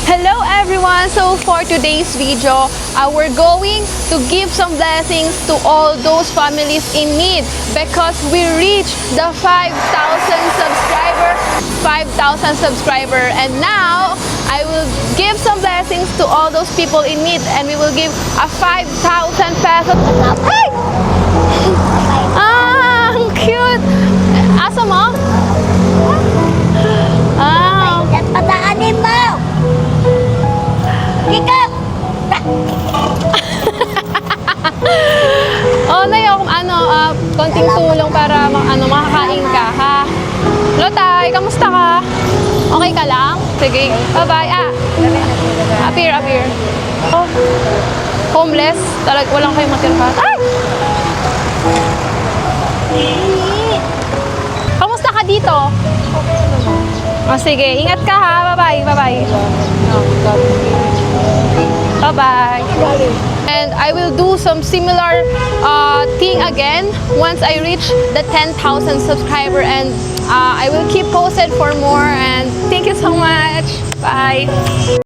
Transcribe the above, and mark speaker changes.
Speaker 1: Hello everyone! So for today's video, we're going to give some blessings to all those families in need because we reached the 5,000 subscriber and now I will give some blessings to all those people in need and we will give a 5,000 pesos. Ay! Ah, ang cute! Asa mo? Ah,
Speaker 2: Pataanin mo! Ikaw!
Speaker 1: oh, na yung konting tulong para makakain ka, ha? Hello, Tay. Kamusta ka? Okay ka lang? Sige. Bye-bye. Up here. Oh, homeless? Walang kayong matirhan. Ay! Kamusta ka dito? Oh, sige. Ingat ka, ha? Bye-bye. Bye-bye. And I will do some similar thing again once I reach the 10,000 subscriber and I will keep posted for more and thank you so much. Bye.